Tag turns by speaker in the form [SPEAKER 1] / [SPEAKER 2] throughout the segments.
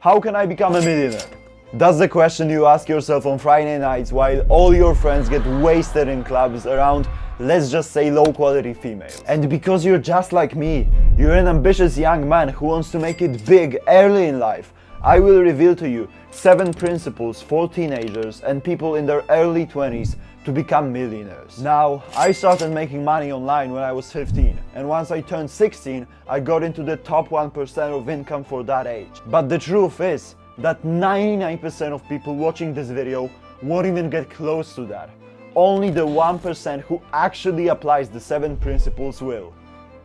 [SPEAKER 1] How can I become a millionaire? That's the question you ask yourself on Friday nights while all your friends get wasted in clubs around, let's just say, low quality females. And because you're just like me, you're an ambitious young man who wants to make it big early in life, I will reveal to you 7 principles for teenagers and people in their early 20s to become millionaires. Now, I started making money online when I was 15, and once I turned 16, I got into the top 1% of income for that age. But the truth is that 99% of people watching this video won't even get close to that. Only the 1% who actually applies the 7 principles will.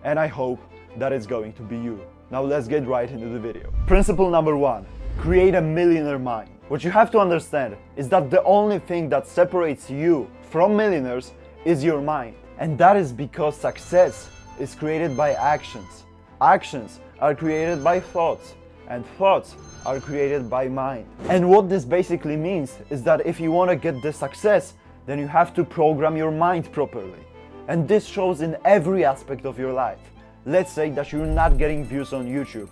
[SPEAKER 1] And I hope that it's going to be you. Now let's get right into the video. Principle number 1, create a millionaire mind. What you have to understand is that the only thing that separates you from millionaires is your mind. And that is because success is created by actions. Actions are created by thoughts, and thoughts are created by mind. And what this basically means is that if you want to get the success, then you have to program your mind properly. And this shows in every aspect of your life. Let's say that you're not getting views on YouTube.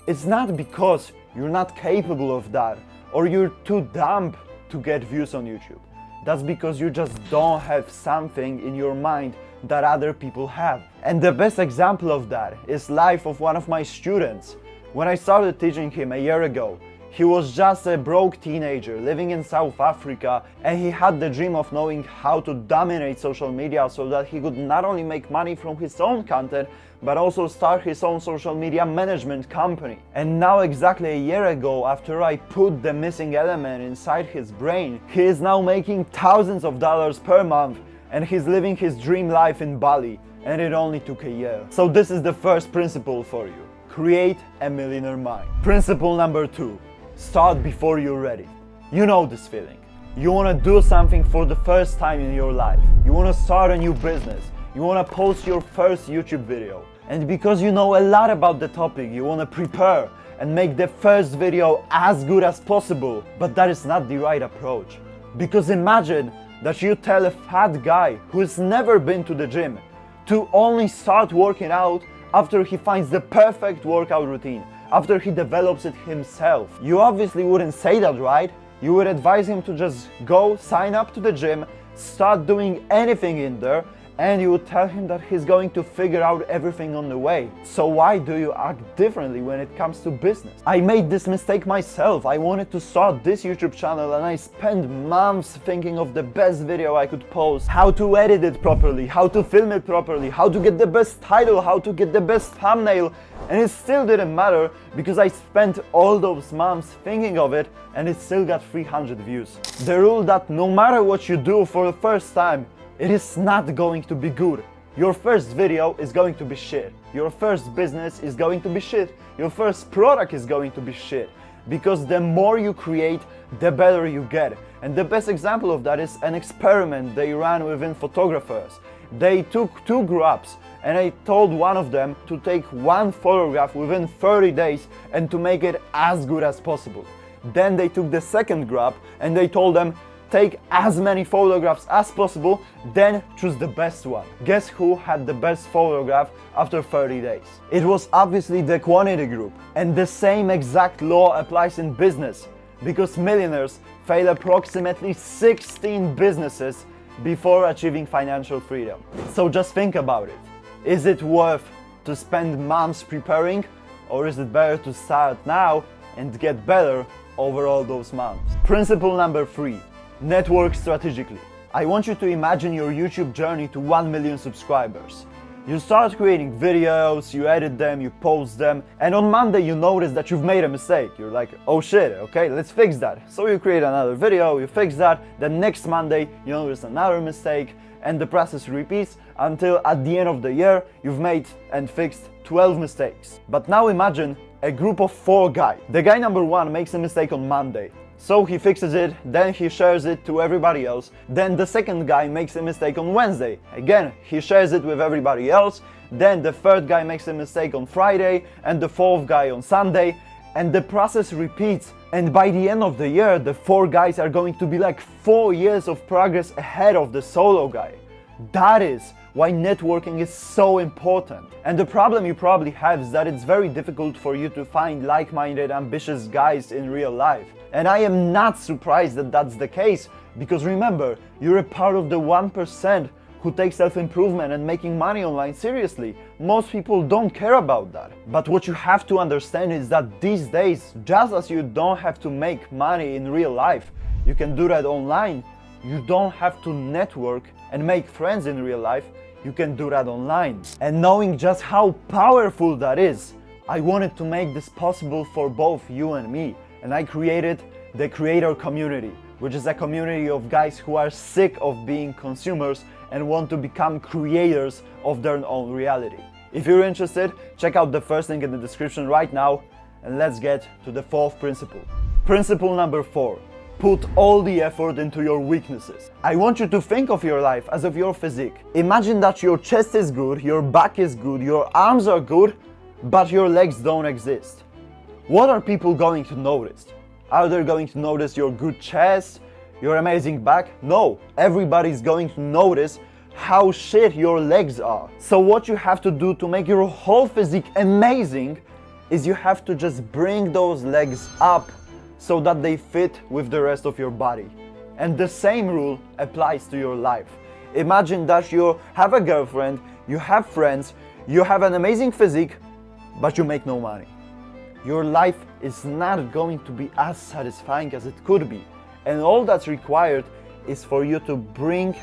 [SPEAKER 1] It's not because you're not capable of that or you're too dumb to get views on YouTube. That's because you just don't have something in your mind that other people have. And the best example of that is life of one of my students. When I started teaching him a year ago, he was just a broke teenager living in South Africa, and he had the dream of knowing how to dominate social media so that he could not only make money from his own content, but also start his own social media management company. And now, exactly a year ago, after I put the missing element inside his brain, he is now making thousands of dollars per month, and he's living his dream life in Bali, and it only took a year. So this is the first principle for you. Create a millionaire mind. Principle number 2. Start before you're ready. You know this feeling. You want to do something for the first time in your life. You want to start a new business. You want to post your first YouTube video. And because you know a lot about the topic, you want to prepare and make the first video as good as possible. But that is not the right approach. Because imagine that you tell a fat guy who's never been to the gym to only start working out after he finds the perfect workout routine, after he develops it himself. You obviously wouldn't say that, right? You would advise him to just go sign up to the gym, start doing anything in there, and you would tell him that he's going to figure out everything on the way. So why do you act differently when it comes to business? I made this mistake myself. I wanted to start this YouTube channel and I spent months thinking of the best video I could post, how to edit it properly, how to film it properly, how to get the best title, how to get the best thumbnail, and it still didn't matter because I spent all those months thinking of it and it still got 300 views. The rule that no matter what you do for the first time, it is not going to be good. Your first video is going to be shit. Your first business is going to be shit. Your first product is going to be shit. Because the more you create, the better you get. And the best example of that is an experiment they ran within photographers. They took 2 groups and I told one of them to take 1 photograph within 30 days and to make it as good as possible. Then they took the second group and they told them, take as many photographs as possible, then choose the best one. Guess who had the best photograph after 30 days? It was obviously the quantity group. And the same exact law applies in business, because millionaires fail approximately 16 businesses before achieving financial freedom. So just think about it. Is it worth to spend months preparing, or is it better to start now and get better over all those months? Principle number 3. Network strategically. I want you to imagine your YouTube journey to 1 million subscribers. You start creating videos, you edit them, you post them, and on Monday you notice that you've made a mistake. You're like, oh shit, okay, let's fix that. So you create another video, you fix that, then next Monday you notice another mistake, and the process repeats until at the end of the year you've made and fixed 12 mistakes. But now imagine a group of 4 guys. The guy number 1 makes a mistake on Monday. So he fixes it, then he shares it to everybody else. Then the second guy makes a mistake on Wednesday. Again, he shares it with everybody else. Then the third guy makes a mistake on Friday, and the fourth guy on Sunday. And the process repeats. And by the end of the year, the 4 guys are going to be like 4 years of progress ahead of the solo guy. That is why networking is so important. And the problem you probably have is that it's very difficult for you to find like-minded, ambitious guys in real life. And I am not surprised that that's the case, because remember, you're a part of the 1% who take self-improvement and making money online seriously. Most people don't care about that. But what you have to understand is that these days, just as you don't have to make money in real life, you can do that online. You don't have to network and make friends in real life, you can do that online. And knowing just how powerful that is, I wanted to make this possible for both you and me. And I created the Creator Community, which is a community of guys who are sick of being consumers and want to become creators of their own reality. If you're interested, check out the first link in the description right now, and let's get to the fourth principle. Principle number 4. Put all the effort into your weaknesses. I want you to think of your life as of your physique. Imagine that your chest is good, your back is good, your arms are good, but your legs don't exist. What are people going to notice? Are they going to notice your good chest, your amazing back? No, everybody's going to notice how shit your legs are. So what you have to do to make your whole physique amazing is you have to just bring those legs up so that they fit with the rest of your body. And the same rule applies to your life. Imagine that you have a girlfriend, you have friends, you have an amazing physique, but you make no money. Your life is not going to be as satisfying as it could be. And all that's required is for you to bring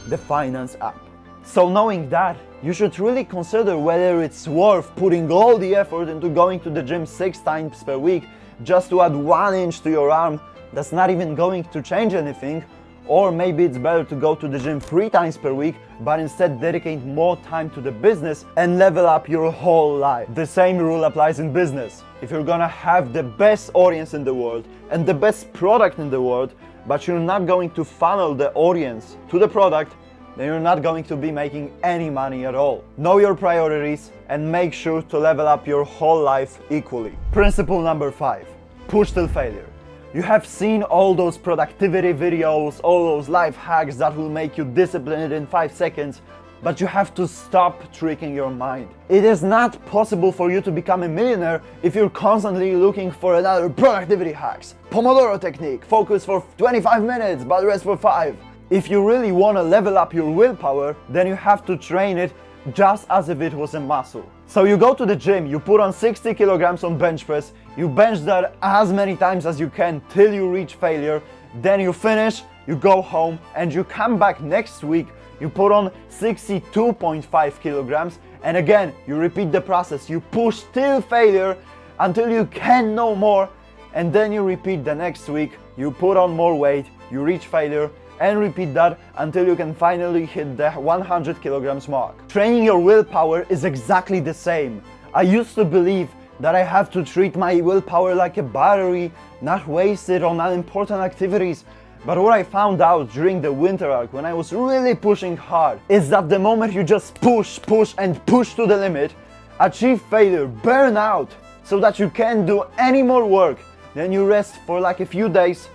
[SPEAKER 1] the finance up. So knowing that, you should really consider whether it's worth putting all the effort into going to the gym 6 times per week just to add 1 inch to your arm that's not even going to change anything, or maybe it's better to go to the gym 3 times per week but instead dedicate more time to the business and level up your whole life. The same rule applies in business. If you're gonna have the best audience in the world and the best product in the world, but you're not going to funnel the audience to the product, then you're not going to be making any money at all. Know your priorities and make sure to level up your whole life equally. Principle number 5. Push till failure. You have seen all those productivity videos, all those life hacks that will make you disciplined in 5 seconds, but you have to stop tricking your mind. It is not possible for you to become a millionaire if you're constantly looking for another productivity hacks. Pomodoro technique, focus for 25 minutes but rest for 5. If you really want to level up your willpower, then you have to train it just as if it was a muscle. So you go to the gym, you put on 60 kilograms on bench press, you bench that as many times as you can till you reach failure, then you finish, you go home, and you come back next week, you put on 62.5 kilograms, and again, you repeat the process. You push till failure until you can no more, and then you repeat the next week, you put on more weight, you reach failure, and repeat that until you can finally hit the 100 kilograms mark. Training your willpower is exactly the same. I used to believe that I have to treat my willpower like a battery, not waste it on unimportant activities. But what I found out during the winter arc, when I was really pushing hard, is that the moment you just push and push to the limit, achieve failure, burn out, so that you can't do any more work, then you rest for like a few days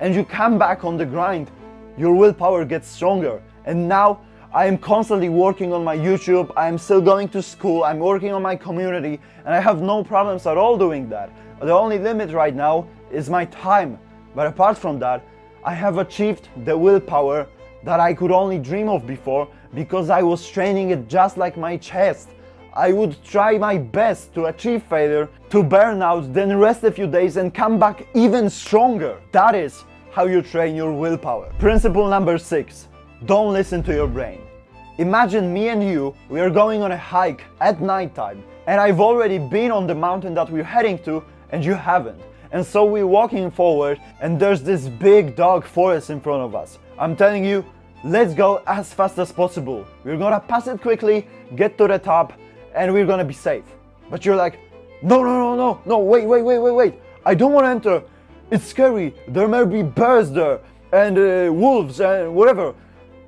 [SPEAKER 1] and you come back on the grind, your willpower gets stronger. And now I am constantly working on my YouTube, I am still going to school, I'm working on my community, and I have no problems at all doing that. The only limit right now is my time. But apart from that, I have achieved the willpower that I could only dream of before because I was training it just like my chest. I would try my best to achieve failure, to burn out, then rest a few days and come back even stronger. That is how you train your willpower. Principle number 6. Don't listen to your brain. Imagine me and you, we are going on a hike at nighttime, and I've already been on the mountain that we're heading to and you haven't. And so we're walking forward and there's this big dark forest in front of us. I'm telling you, let's go as fast as possible. We're gonna pass it quickly, get to the top, and we're gonna be safe. But you're like, no, wait. I don't wanna enter. It's scary. There may be bears there and wolves and whatever.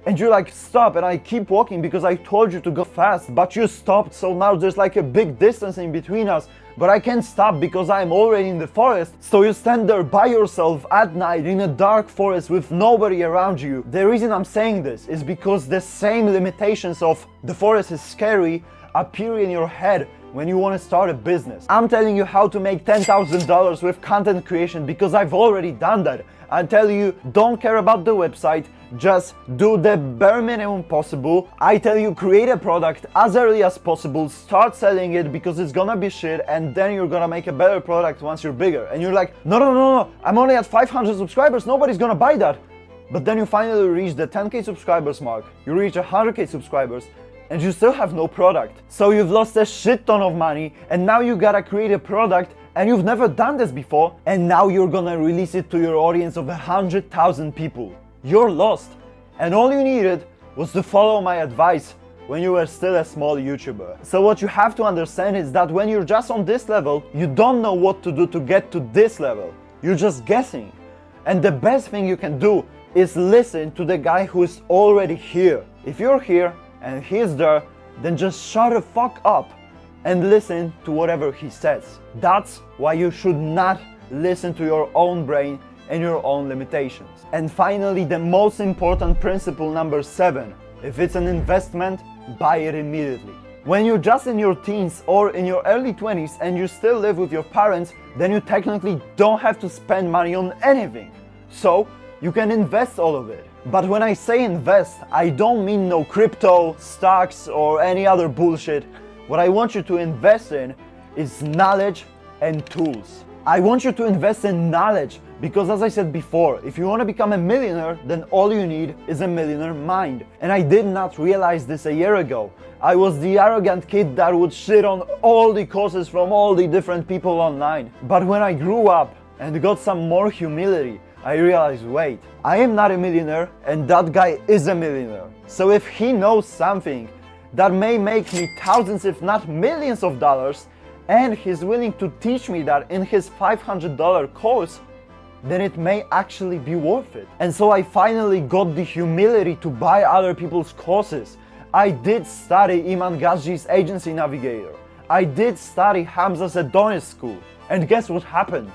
[SPEAKER 1] And you're like, stop, and I keep walking because I told you to go fast, but you stopped, so now there's like a big distance in between us. but I can't stop because I'm already in the forest. So you stand there by yourself at night in a dark forest with nobody around you. The reason I'm saying this is because the same limitations of the forest is scary appear in your head when you want to start a business. I'm telling you how to make $10,000 with content creation because I've already done that. I tell you, don't care about the website, just do the bare minimum possible. I tell you, create a product as early as possible, start selling it because it's gonna be shit, and then you're gonna make a better product once you're bigger. And you're like, no, I'm only at 500 subscribers, nobody's gonna buy that. But then you finally reach the 10K subscribers mark, you reach 100K subscribers, and you still have no product. So you've lost a shit ton of money, and now you gotta create a product, and you've never done this before, and now you're gonna release it to your audience of 100,000 people. You're lost, and all you needed was to follow my advice when you were still a small YouTuber. So what you have to understand is that when you're just on this level, you don't know what to do to get to this level. You're just guessing. And the best thing you can do is listen to the guy who is already here. If you're here and he's there, then just shut the fuck up and listen to whatever he says. That's why you should not listen to your own brain and your own limitations. And finally, the most important principle, number 7. If it's an investment, buy it immediately. When you're just in your teens or in your early 20s and you still live with your parents, then you technically don't have to spend money on anything. So you can invest all of it. But when I say invest, I don't mean no crypto, stocks, or any other bullshit. What I want you to invest in is knowledge and tools. I want you to invest in knowledge because, as I said before, if you want to become a millionaire, then all you need is a millionaire mind. And I did not realize this a year ago. I was the arrogant kid that would shit on all the courses from all the different people online. But when I grew up and got some more humility, I realized, wait, I am not a millionaire and that guy is a millionaire. So if he knows something that may make me thousands if not millions of dollars, and he's willing to teach me that in his $500 course, then it may actually be worth it. And so I finally got the humility to buy other people's courses. I did study Iman Gazzi's Agency Navigator. I did study Hamza's Adonis School. And guess what happened?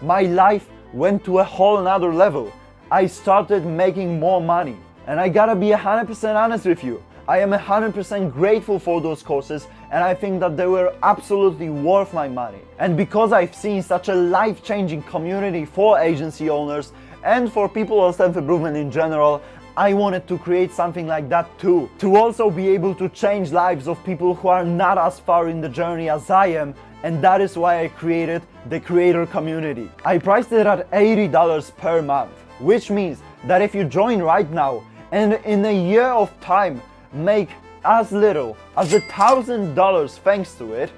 [SPEAKER 1] My life went to a whole nother level. I started making more money. And I gotta be 100% honest with you. I am 100% grateful for those courses, and I think that they were absolutely worth my money. And because I've seen such a life-changing community for agency owners and for people of self-improvement in general, I wanted to create something like that too. To also be able to change lives of people who are not as far in the journey as I am, and that is why I created the creator community. I priced it at $80 per month, which means that if you join right now and in a year of time make as little as $1,000 thanks to it,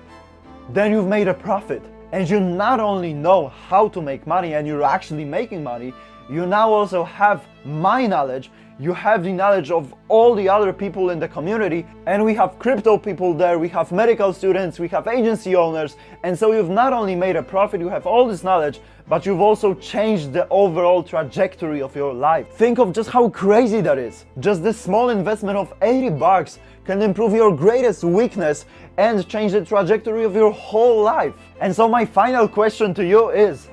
[SPEAKER 1] then you've made a profit. And you not only know how to make money and you're actually making money, you now also have my knowledge, you have the knowledge of all the other people in the community, and we have crypto people there, we have medical students, we have agency owners, and so you've not only made a profit, you have all this knowledge, but you've also changed the overall trajectory of your life. Think of just how crazy that is. Just this small investment of $80 can improve your greatest weakness and change the trajectory of your whole life. And so my final question to you is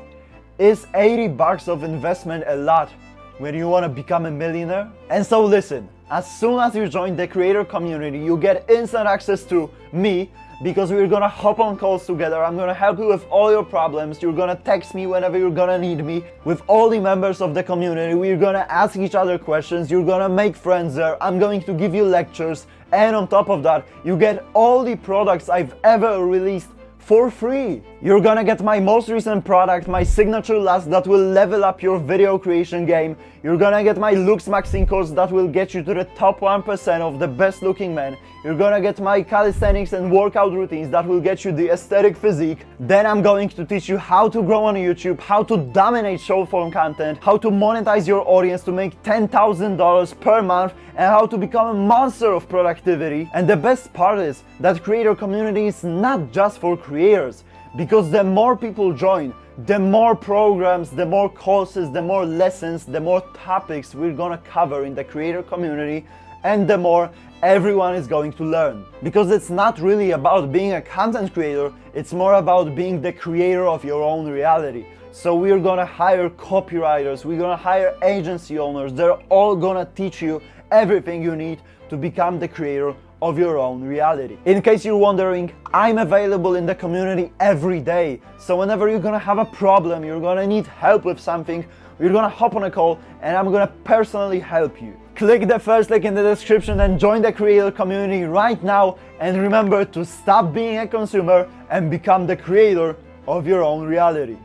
[SPEAKER 1] $80 of investment a lot when you want to become a millionaire? And so listen, as soon as you join the creator community, you get instant access to me, because we're gonna hop on calls together. I'm gonna help you with all your problems. You're gonna text me whenever you're gonna need me. With all the members of the community, we're gonna ask each other questions. You're gonna make friends there. I'm going to give you lectures. And on top of that, you get all the products I've ever released for free. You're gonna get my most recent product, my signature last, that will level up your video creation game. You're gonna get my looks maxing course that will get you to the top 1% of the best looking men. You're gonna get my calisthenics and workout routines that will get you the aesthetic physique. Then I'm going to teach you how to grow on YouTube, how to dominate short form content, how to monetize your audience to make $10,000 per month, and how to become a monster of productivity. And the best part is that creator community is not just for creators, because the more people join, the more programs, the more courses, the more lessons, the more topics we're gonna cover in the creator community. and the more everyone is going to learn. Because it's not really about being a content creator, it's more about being the creator of your own reality. So we're gonna hire copywriters, we're gonna hire agency owners, they're all gonna teach you everything you need to become the creator of your own reality. In case you're wondering, I'm available in the community every day. So whenever you're gonna have a problem, you're gonna need help with something, you're gonna hop on a call and I'm gonna personally help you. Click the first link in the description and join the creator community right now, and remember to stop being a consumer and become the creator of your own reality.